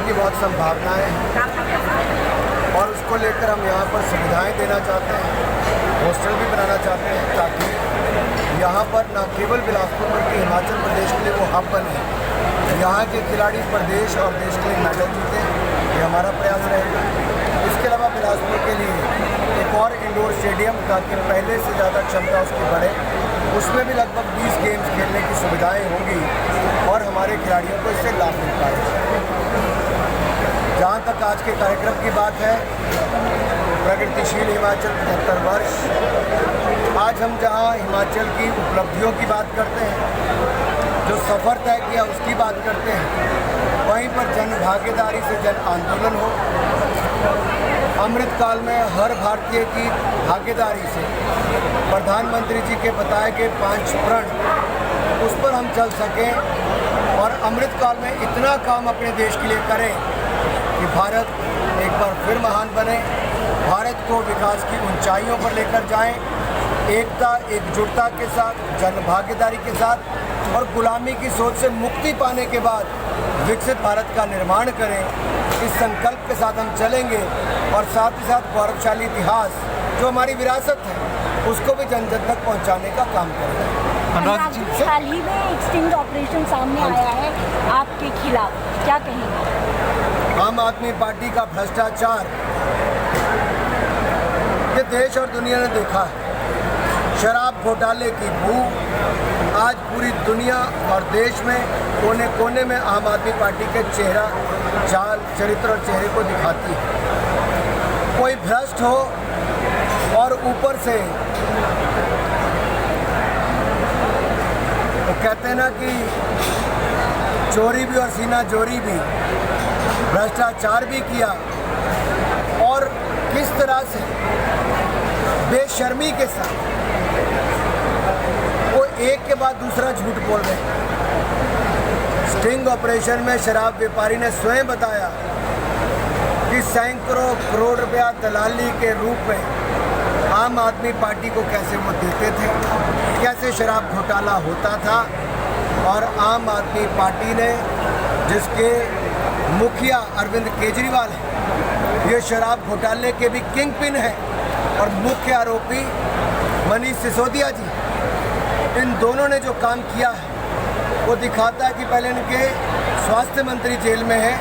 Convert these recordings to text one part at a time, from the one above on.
की बहुत संभावनाएं हैं और उसको लेकर हम यहाँ पर सुविधाएं देना चाहते हैं, हॉस्टल भी बनाना चाहते हैं ताकि यहाँ पर न केवल बिलासपुर बल्कि हिमाचल प्रदेश के लिए वो हब बने, यहाँ के खिलाड़ी प्रदेश और देश के लिए मेडल जीते, ये हमारा प्रयास रहेगा। इसके अलावा बिलासपुर के लिए एक और इंडोर स्टेडियम ताकि पहले से ज़्यादा क्षमता उसकी बढ़े, उसमें भी लगभग 20 गेम्स खेलने की सुविधाएं होंगी और हमारे खिलाड़ियों को इससे लाभ मिल पाएगा। जहाँ तक आज के कार्यक्रम की बात है, प्रगतिशील हिमाचल 75 वर्ष, आज हम जहाँ हिमाचल की उपलब्धियों की बात करते हैं, जो सफ़र तय किया उसकी बात करते हैं, वहीं पर जन भागीदारी से जन आंदोलन हो, अमृतकाल में हर भारतीय की भागीदारी से प्रधानमंत्री जी के बताए गए 5 प्रण उस पर हम चल सकें और अमृतकाल में इतना काम अपने देश के लिए करें कि भारत एक बार फिर महान बने, भारत को विकास की ऊंचाइयों पर लेकर जाएं, एकता एकजुटता के साथ, जन भागीदारी के साथ और गुलामी की सोच से मुक्ति पाने के बाद विकसित भारत का निर्माण करें। इस संकल्प के साथ हम चलेंगे और साथ ही साथ गौरवशाली इतिहास जो हमारी विरासत है उसको भी जन जन तक पहुँचाने का काम करेंगे। अनुराग जी, हाल ही में एक स्टिंग ऑपरेशन सामने आया है आपके खिलाफ, क्या कहेंगे? आम आदमी पार्टी का भ्रष्टाचार ये देश और दुनिया ने देखा है। शराब घोटाले की बू आज पूरी दुनिया और देश में कोने कोने में आम आदमी पार्टी के चेहरा, चाल, चरित्र और चेहरे को दिखाती है। कोई भ्रष्ट हो और ऊपर से तो कहते हैं ना कि चोरी भी और सीना जोरी भी, भ्रष्टाचार भी किया और किस तरह से बेशर्मी के साथ वो एक के बाद दूसरा झूठ बोल रहे हैं। स्टिंग ऑपरेशन में शराब व्यापारी ने स्वयं बताया कि सैकड़ों करोड़ रुपया दलाली के रूप में आम आदमी पार्टी को कैसे वो देते थे, कैसे शराब घोटाला होता था और आम आदमी पार्टी ने, जिसके मुखिया अरविंद केजरीवाल हैं, ये शराब घोटाले के भी किंग पिन हैं और मुख्य आरोपी मनीष सिसोदिया जी, इन दोनों ने जो काम किया है वो दिखाता है कि पहले इनके स्वास्थ्य मंत्री जेल में है,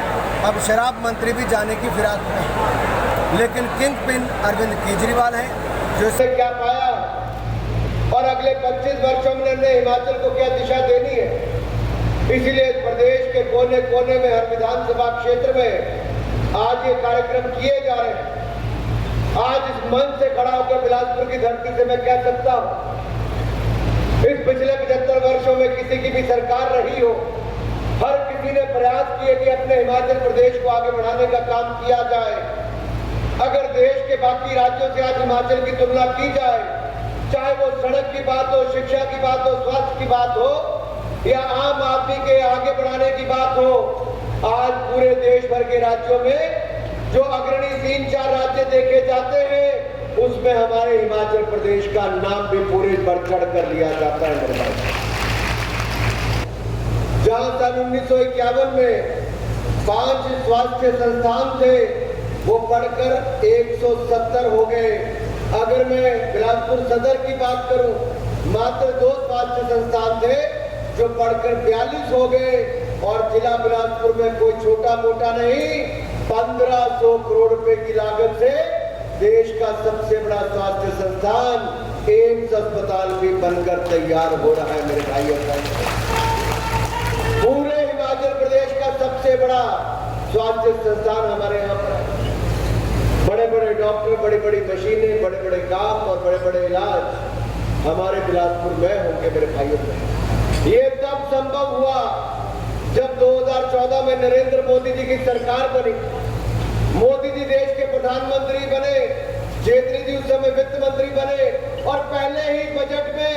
अब शराब मंत्री भी जाने की फिराक में है, लेकिन किंग पिन अरविंद केजरीवाल हैं जो इससे क्या पाया और अगले 25 वर्षों में हमने हिमाचल को क्या दिशा देनी है। इसलिए प्रदेश के कोने कोने में हर विधानसभा क्षेत्र में आज ये कार्यक्रम किए जा रहे हैं। आज इस मंच से खड़ा होकर बिलासपुर की धरती से मैं कह सकता हूं, इस पिछले 75 वर्षों में किसी की भी सरकार रही हो, हर किसी ने प्रयास किए कि अपने हिमाचल प्रदेश को आगे बढ़ाने का काम किया जाए। अगर देश के बाकी राज्यों से आज हिमाचल की तुलना की जाए, चाहे वो सड़क की बात हो, शिक्षा की बात हो, स्वास्थ्य की बात हो या आम आदमी के आगे बढ़ाने की बात हो, आज पूरे देश भर के राज्यों में जो अग्रणी 3-4 राज्य देखे जाते हैं उसमें हमारे हिमाचल प्रदेश का नाम भी पूरे बढ़ चढ़ कर लिया जाता है। मेरे भाई, जहां सन 1951 में 5 स्वास्थ्य संस्थान थे वो बढ़कर 170 हो गए। अगर मैं बिलासपुर सदर की बात करूं, मात्र 2 स्वास्थ्य संस्थान थे जो बढ़कर 42 हो गए और जिला बिलासपुर में कोई छोटा मोटा नहीं, 1500 करोड़ रुपए की लागत से देश का सबसे बड़ा स्वास्थ्य संस्थान एम्स अस्पताल भी बनकर तैयार हो रहा है। मेरे भाई और बहनों, पूरे हिमाचल प्रदेश का सबसे बड़ा स्वास्थ्य संस्थान हमारे यहाँ पर है। बड़े बड़े डॉक्टर, बड़ी बड़ी मशीनें, बड़े बड़े काम और बड़े बड़े इलाज हमारे बिलासपुर में होंगे। मेरे भाइयों में ये तब संभव हुआ जब 2014 में नरेंद्र मोदी जी की सरकार बनी। मोदी जी देश के प्रधानमंत्री बने, जेटली जी उस समय वित्त मंत्री बने और पहले ही बजट में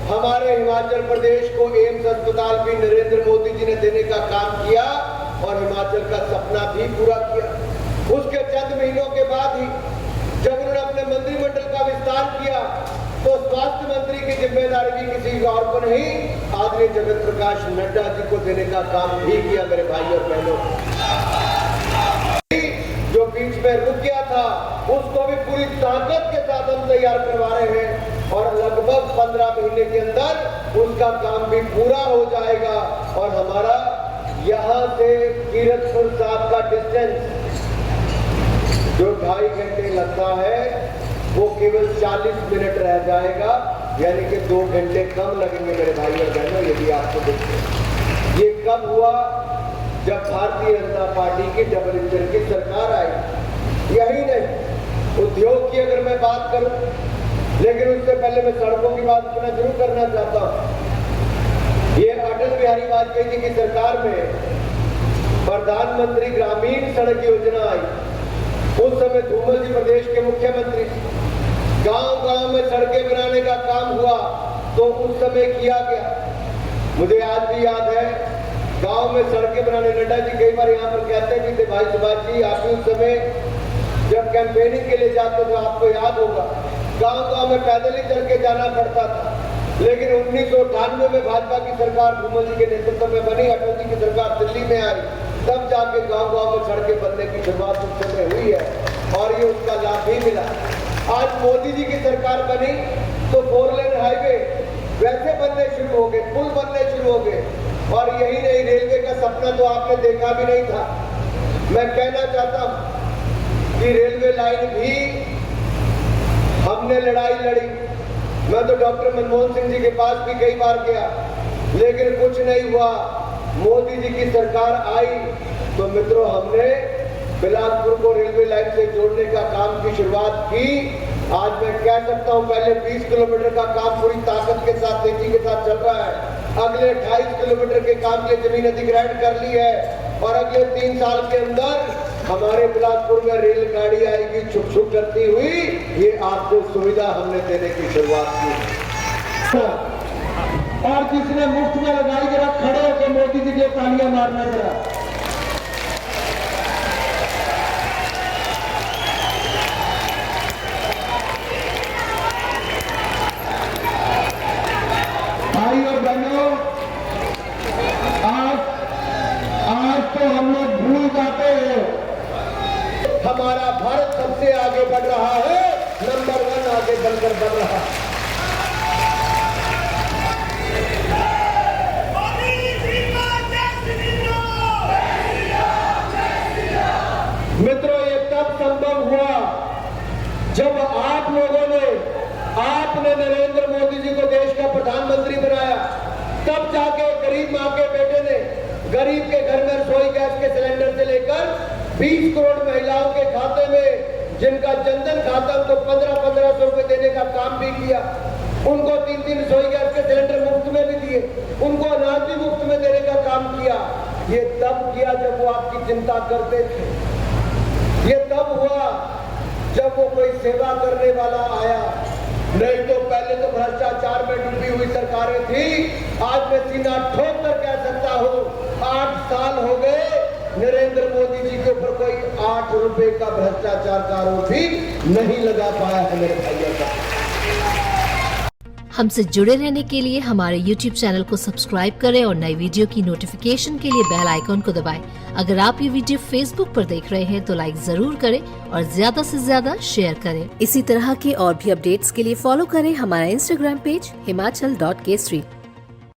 हमारे हिमाचल प्रदेश को एम्स अस्पताल भी नरेंद्र मोदी जी ने देने का काम किया और हिमाचल का सपना भी पूरा किया। उसके चंद महीनों के बाद ही जब उन्होंने अपने मंत्रिमंडल का विस्तार किया तो स्वास्थ्य मंत्री की जिम्मेदारी भी किसी और को नहीं, आदरणीय जगत प्रकाश नड्डा जी को देने का काम भी किया। मेरे भाई और बहनों, तैयार करवा रहे हैं और लगभग 15 महीने के अंदर उसका काम भी पूरा हो जाएगा और हमारा यहाँ से कीरतपुर साहब का डिस्टेंस जो 2.5 घंटे लगता है वो केवल 40 मिनट रह जाएगा, यानी कि 2 घंटे कम लगेंगे मेरे भाई और बहनों। यदि आपको देखते ये कब हुआ, जब भारतीय जनता पार्टी की डबल इंजन की सरकार आई। यही नहीं, उद्योग की अगर मैं बात करूं, लेकिन उससे पहले मैं सड़कों की बात जरूर करना चाहता हूं। ये अटल बिहारी वाजपेयी जी की सरकार में प्रधानमंत्री ग्रामीण सड़क योजना आई। उस समय धूमल जी प्रदेश के मुख्यमंत्री, गांव-गांव में सड़कें बनाने का काम हुआ तो उस समय किया गया। मुझे आज भी याद है, गांव में सड़कें बनाने, नड्डा जी कई बार यहाँ पर कहते भी थे, भाई सुभाष जी आप भी उस समय जब कैंपेनिंग के लिए जाते थे, आपको याद होगा, गांव-गांव में पैदल ही चल के जाना पड़ता था। लेकिन 1998 में भाजपा की सरकार धूमल जी के नेतृत्व में बनी, अटल जी की सरकार दिल्ली में आई, तब जाके गांव-गांव में सड़कें बनने की शुरुआत उस समय हुई है और ये उसका लाभ भी मिला। आज मोदी जी की सरकार बनी तो 4 लेन हाईवे वैसे बनने शुरू हो गए, पुल बनने शुरू हो गए और यही नहीं, रेलवे का सपना तो आपने देखा भी नहीं था। मैं कहना चाहता हूं कि रेलवे लाइन भी हमने लड़ाई लड़ी। मैं तो डॉक्टर मनमोहन सिंह जी के पास भी कई बार गया, लेकिन कुछ नहीं हुआ। मोदी जी की सरकार आई तो मित्रों हमने बिलासपुर को रेलवे लाइन से जोड़ने का काम की शुरुआत की। आज मैं कह सकता हूं पहले 20 किलोमीटर का काम पूरी ताकत के साथ, तेजी के साथ चल रहा है। अगले 28 किलोमीटर के काम के जमीन अधिग्रहण कर ली है और अगले 3 साल के अंदर हमारे बिलासपुर में रेलगाड़ी आएगी छुक छुक करती हुई। ये आपको सुविधा हमने देने की शुरुआत की। और जिसने मुफ्त में लगाई, जरा खड़े होकर मोदी जी के तालियां मारना जरा। भाई और बहनों, आज तो हम लोग भूल जाते हैं, हमारा भारत सबसे आगे बढ़ रहा है, नंबर 1 आगे बढ़कर बढ़ रहा है। मित्रों ये तब संभव हुआ जब आप लोगों ने, आपने नरेंद्र मोदी जी को देश का प्रधानमंत्री बनाया। तब जाके गरीब माँ के बेटे ने, गरीब के घर में रसोई गैस के सिलेंडर से लेकर 20 करोड़ महिलाओं के खाते में, जिनका जनधन खाता उनको 1500 रुपए देने का काम भी किया। उनको 3 रसोई गैस के सिलेंडर मुफ्त में भी दिए, उनको अनाज भी मुफ्त में देने का काम किया। ये तब किया जब वो आपकी चिंता करते थे। ये तब हुआ जब वो कोई सेवा करने वाला आया। नहीं तो पहले तो भ्रष्टाचार में डूबी हुई सरकारें थी। आज मैं सीना ठोक कर कह सकता हूँ 8 साल हो गए, नरेंद्र मोदी जी के ऊपर कोई 8 रुपए का भ्रष्टाचार का आरोप भी नहीं लगा पाया है मेरे भाइयों का। हमसे जुड़े रहने के लिए हमारे YouTube चैनल को सब्सक्राइब करें और नई वीडियो की नोटिफिकेशन के लिए बेल आइकॉन को दबाएं। अगर आप ये वीडियो Facebook पर देख रहे हैं तो लाइक जरूर करें और ज्यादा से ज्यादा शेयर करें। इसी तरह के और भी अपडेट्स के लिए फॉलो करें हमारा Instagram पेज himachal.kesri।